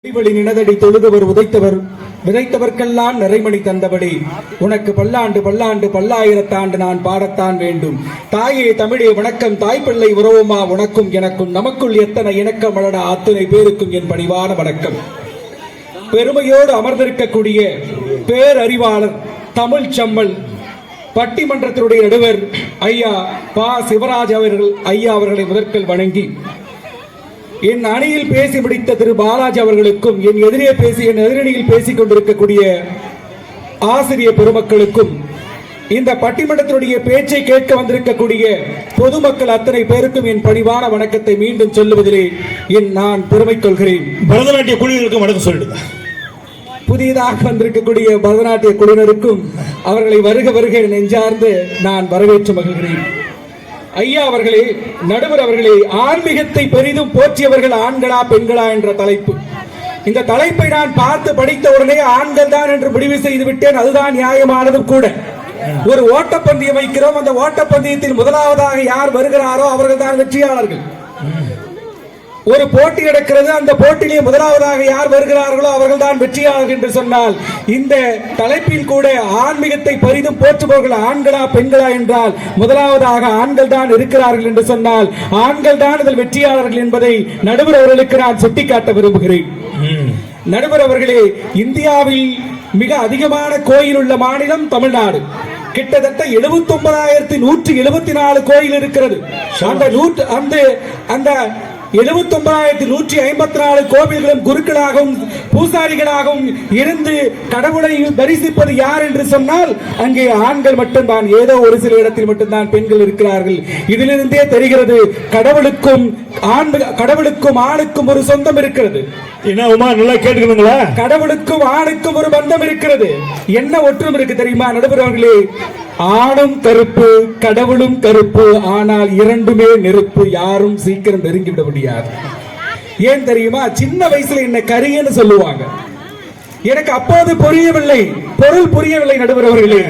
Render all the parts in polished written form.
வழி நினதடி தொழுதவர் உதைத்தவர் விதைத்தவர்க்கெல்லாம் நிறைமணி தந்தபடி உனக்கு பல்லாண்டு பல்லாண்டு பல்லாயிரத்தாண்டு நான் பாடத்தான் வேண்டும். தாயே தமிழே வணக்கம், தாய்ப்பிள்ளை உறவுமா உனக்கும் எனக்கும், நமக்குள் எத்தனை இணக்கம் வளர அத்தனை பேருக்கும் என் பணிவான வணக்கம். பெருமையோடு அமர்ந்திருக்கக்கூடிய பேரறிவாளர் தமிழ் செம்மல் பட்டிமன்றத்தினுடைய நடுவர் ஐயா பா சிவராஜ் அவர்களை முதற்கல் வணங்கி, என் அணியில் பேசி முடித்த திரு பாலாஜி அவர்களுக்கும், என் எதிரணியில் பேசிக் கொண்டிருக்கக்கூடிய ஆசிரியர் பெருமக்களுக்கும், இந்த பட்டிமன்றத்தினுடைய பேச்சை கேட்க வந்திருக்கக்கூடிய பொதுமக்கள் அத்தனை பேருக்கும் என் பணிவான வணக்கத்தை மீண்டும் சொல்லுவதிலே நான் பெருமை கொள்கிறேன். பரதநாட்டிய குழுவினருக்கும் வணக்கம் சொல்லிடுங்க. புதியதாக வந்திருக்கக்கூடிய பரதநாட்டிய குழுவினருக்கும் அவர்களை வருக வருக நெஞ்சார்ந்து நான் வரவேற்று மகிழ்கிறேன். ஐயா அவர்களே, நடுவர் அவர்களே, ஆன்மீகத்தை பெரிதும் போற்றியவர்கள் ஆண்களா பெண்களா என்ற தலைப்பு. இந்த தலைப்பை நான் பார்த்து படித்த உடனே ஆண்கள் தான் என்று முடிவு செய்து விட்டேன். அதுதான் நியாயமானதும் கூட. ஒரு ஓட்டப்பந்தயம் வைக்கிறோம், அந்த ஓட்டப்பந்தயத்தில் முதலாவதாக யார் வருகிறாரோ அவர்கள் தான் வெற்றியாளர்கள். ஒரு போட்டி நடக்கிறது, அந்த போட்டியிலே முதலாவதாக யார் வருகிறார்களோ அவர்கள் தான் வெற்றியாளர்கள் என்று சொன்னால், இந்த தலைப்பில் கூட ஆன்மீகத்தை பெரிதும் போற்றுபவர்கள் ஆண்களா பெண்களா என்றால் முதலாவதாக ஆண்கள் தான் இருக்கிறார்கள் என்று சொன்னால் ஆண்கள் தான் இதில் வெற்றியாளர்கள் என்பதை நடுவர் அவர்களுக்கு நான் சுட்டிக்காட்ட விரும்புகிறேன். நடுவர் அவர்களே, இந்தியாவில் மிக அதிகமான கோயில் உள்ள மாநிலம் தமிழ்நாடு. கிட்டத்தட்ட 79,174 கோயில் இருக்கிறது. அந்த 79,154 கோவில்களும் குருக்களாகவும் பூசாரிகளாகவும் இருந்து கடவுளை தரிசிப்பது யார் என்று சொன்னால் அங்கே ஆண்கள் மட்டும்தான். ஏதோ ஒரு சில இடத்தில் மட்டும்தான் பெண்கள் இருக்கிறார்கள். இதிலிருந்தே தெரிகிறது கடவுளுக்கும் ஆணுக்கும் ஒரு சொந்தம் இருக்கிறது. நல்லா கேட்டுக்கணுங்களா? கடவுளுக்கும் ஆணுக்கும் ஒரு பந்தம் இருக்கிறது. என்ன ஒற்றுமை இருக்கு தெரியுமா நடுவர்களே? ஆணும் கருப்பு, கடவுளும் கருப்பு, ஆனால் இரண்டுமே நெருப்பு. யாரும் சீக்கிரம் நெருங்கிவிட முடியாது. ஏன் தெரியுமா? சின்ன வயசுல என்ன கரியன்னு சொல்லுவாங்க. எனக்கு அப்போது புரியவில்லை, பொருள் புரியவில்லை நடுவர்களே.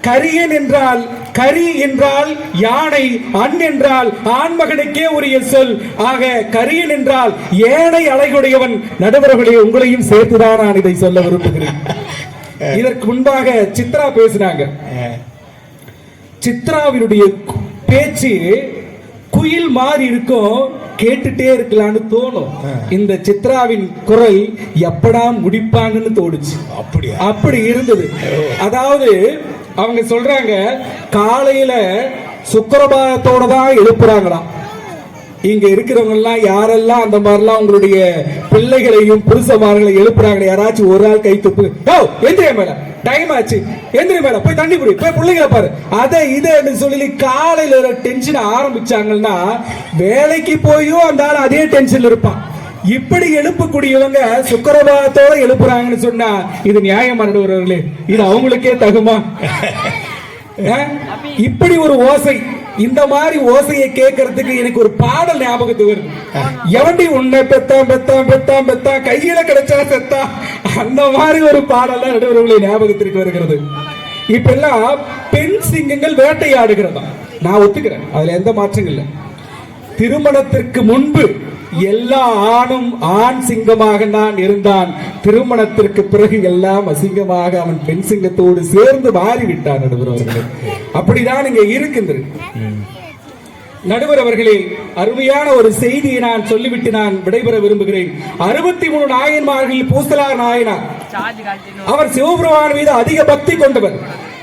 கரியன் என்றால், கரி என்றால் யானை, அன் என்றால் ஆண்மகனுக்கே உரிய சொல். ஆக கரியன் என்றால் ஏனை அழகுடையவன். நடுவர்களே, உங்களையும் சேர்த்துதான் நான் இதை சொல்ல விரும்புகிறேன். இதற்கு முன்பாக சித்ரா பேசினாங்க. சித்ராவினுடைய பேச்சு குயில் மாறி இருக்கும், கேட்டுட்டே இருக்கலாம்னு தோணும். இந்த சித்ராவின் குரல் எப்படா முடிப்பாங்கன்னு தோணுச்சு. அப்படி இருந்தது. அதாவது அவங்க சொல்றாங்க, காலையில சுக்கிரபாதத்தோட தான் எழுப்புறாங்களாம். இங்க இருக்கிறவங்க எல்லாம் யாரெல்லாம் அந்த மாதிரிலாம் உங்களுடைய பிள்ளைகளையும் புருஷமார்களை எழுப்புறாங்க, யாராச்சும் ஒரு ஆள் கை துப்பு, எந்திரிய மேல டைம் ஆச்சு, எந்திரிய மேல போய் தண்ணி குடி, போய் பிள்ளைகளை பாரு, அதை இதை சொல்லி காலையில டென்ஷன் ஆரம்பிச்சாங்கன்னா வேலைக்கு போயும் அந்த ஆள் அதே டென்ஷன்ல இருப்பான். இப்படி எழுப்பக்கூடியவங்க சுக்கிரபாதத்தோட எழுப்புறாங்கன்னு சொன்னா இது நியாயமானவர்களே? இது அவங்களுக்கே தகுமா? இப்படி ஒரு ஓசை, இந்த மாதிரி ஓசையை கேட்கறதுக்கு எனக்கு ஒரு பாடல் ஞாபகத்துக்கு வருது. எவண்டி உன்னை பெத்தான் பெத்தான் பெத்தான் பெத்தான் கையில கிடைச்சா செத்தா, அந்த மாதிரி ஒரு பாடல் நடுவர்களை ஞாபகத்திற்கு வருகிறது. இப்ப எல்லாம் பெண் சிங்கங்கள் வேட்டையாடுகிறதா, நான் ஒத்துக்கிறேன், அதுல எந்த மாற்றங்கள் இல்லை. திருமணத்திற்கு முன்பு எல்லா ஆணும் ஆண் சிங்கமாக தான் இருந்தான். திருமணத்திற்கு பிறகு எல்லாம் அசிங்கமாக அவன் பெண் சிங்கத்தோடு சேர்ந்து மாறிவிட்டான். நடுவர் அவர்களே, அப்படிதான் இங்க இருக்கின்றது. நடுவர் அவர்களே, அருமையான ஒரு செய்தியை நான் சொல்லிவிட்டு நான் விடைபெற விரும்புகிறேன். 63 நாயன்மார்களில் பூசலார் நாயனார், அவர் சிவபெருமான் மீது அதிக பக்தி கொண்டவர்.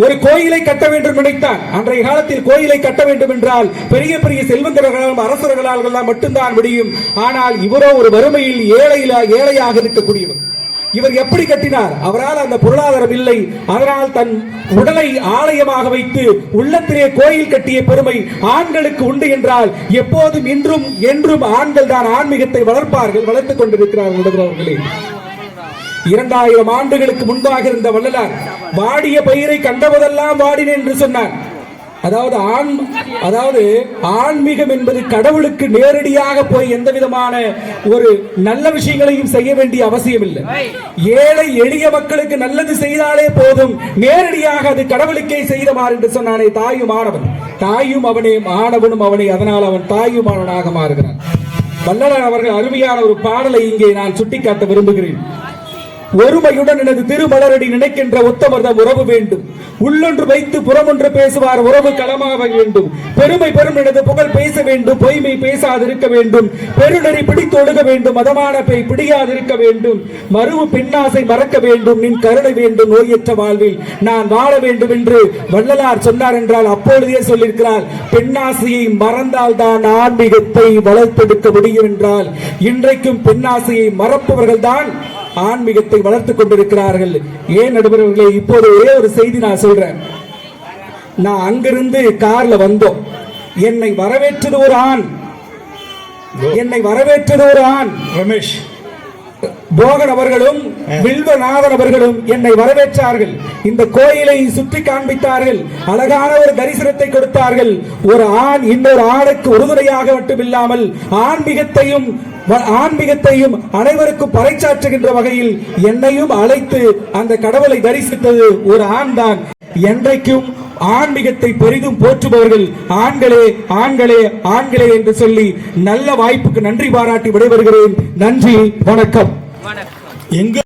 ஒரு கோயிலை கட்ட வேண்டும் நினைத்தான். அன்றைய காலத்தில் கோயிலை கட்ட வேண்டும் என்றால் பெரிய பெரிய செல்வந்தர்களால் அரசர்களால் மட்டும்தான் முடியும். ஆனால் இவரோ ஒரு வறுமையில் ஏழையாக இருக்கக்கூடியவர். இவர் எப்படி கட்டினார்? அவரால் அந்த பொருளாதாரம் இல்லை. அதனால் தன் உடலை ஆலயமாக வைத்து உள்ளத்திலே கோயில் கட்டிய பெருமை ஆண்களுக்கு உண்டு என்றால் எப்போதும் இன்றும் என்றும் ஆண்கள் தான் ஆன்மீகத்தை வளர்த்துக் கொண்டிருக்கிறார்கள். அவர்களே, 2000 ஆண்டுகளுக்கு முன்பாக இருந்த வள்ளலார் வாடிய பயிரை கண்டபோதெல்லாம் வாடினேன் என்று சொன்னார். அதாவது ஆன்மீகம் என்பது கடவுளுக்கு நேரடியாக போய் எந்த விதமான ஒரு நல்ல விஷயங்களையும் செய்ய வேண்டிய அவசியம் இல்லை. ஏழை எளிய மக்களுக்கு நல்லது செய்தாலே போதும், நேரடியாக அது கடவுளுக்கே செய்தமாறு என்று சொன்னானே. தாயும் ஆனவன், தாயும் அவனே, மாணவனும் அவனே, அதனால் அவன் தாயும் அவனாக மாறுகிறான். வள்ளலார் அவர்கள் அருமையான ஒரு பாடலை இங்கே நான் சுட்டிக்காட்ட விரும்புகிறேன். ஒருமையுடன் எனது திருமலரடி நினைக்கின்ற உத்தமர்தம் உறவு வேண்டும். உள்ளொன்று வைத்து புறமொன்று பேசுவார் உறவு களமாக வேண்டும். பெருமை பெரும் எனது புகழ் பேச வேண்டும். பொய்மை பேசாதிருக்க வேண்டும். பெருநெறி பிடித்து ஒழுக வேண்டும். மதமான பேய் பிடியாதிருக்க வேண்டும். மறுவு பெண்ணாசை மறக்க வேண்டும். நின் கருணை வேண்டும். நோயற்ற வாழ்வில் நான் வாழ வேண்டும் என்று வள்ளலார் சொன்னார் என்றால் அப்பொழுதே சொல்லியிருக்கிறார், பெண்ணாசையை மறந்தால் தான் ஆன்மீகத்தை வளர்த்தெடுக்க முடியும் என்றால், இன்றைக்கும் பெண்ணாசையை மறப்பவர்கள் தான் ஆன்மீகத்தை வளர்த்துக் கொண்டிருக்கிறார்கள். ஏன் நடுவர்களே, இப்போது ஒரே ஒரு செய்தி நான் சொல்றேன். நான் அங்கிருந்து கார்ல வந்தோம். என்னை வரவேற்றது ஒரு ஆண். ரமேஷ் போகன் அவர்களும் வில்வநாதன் அவர்களும் என்னை வரவேற்றார்கள். இந்த கோயிலை சுற்றி காண்பித்தார்கள். அழகான ஒரு தரிசனத்தை கொடுத்தார்கள். ஒரு ஆண் இன்னொரு ஆணுக்கு உறுதுணையாக மட்டுமில்லாமல் ஆன்மீகத்தையும் அனைவருக்கும் பறைசாற்றுகின்ற வகையில் என்னையும் அழைத்து அந்த கடவுளை தரிசித்தது ஒரு ஆண் தான். என்றைக்கும் ஆன்மீகத்தை பெரிதும் போற்றுபவர்கள் ஆண்களே ஆண்களே ஆண்களே என்று சொல்லி நல்ல வாய்ப்புக்கு நன்றி பாராட்டி விடைபெறுகிறேன். நன்றி, வணக்கம். எங்க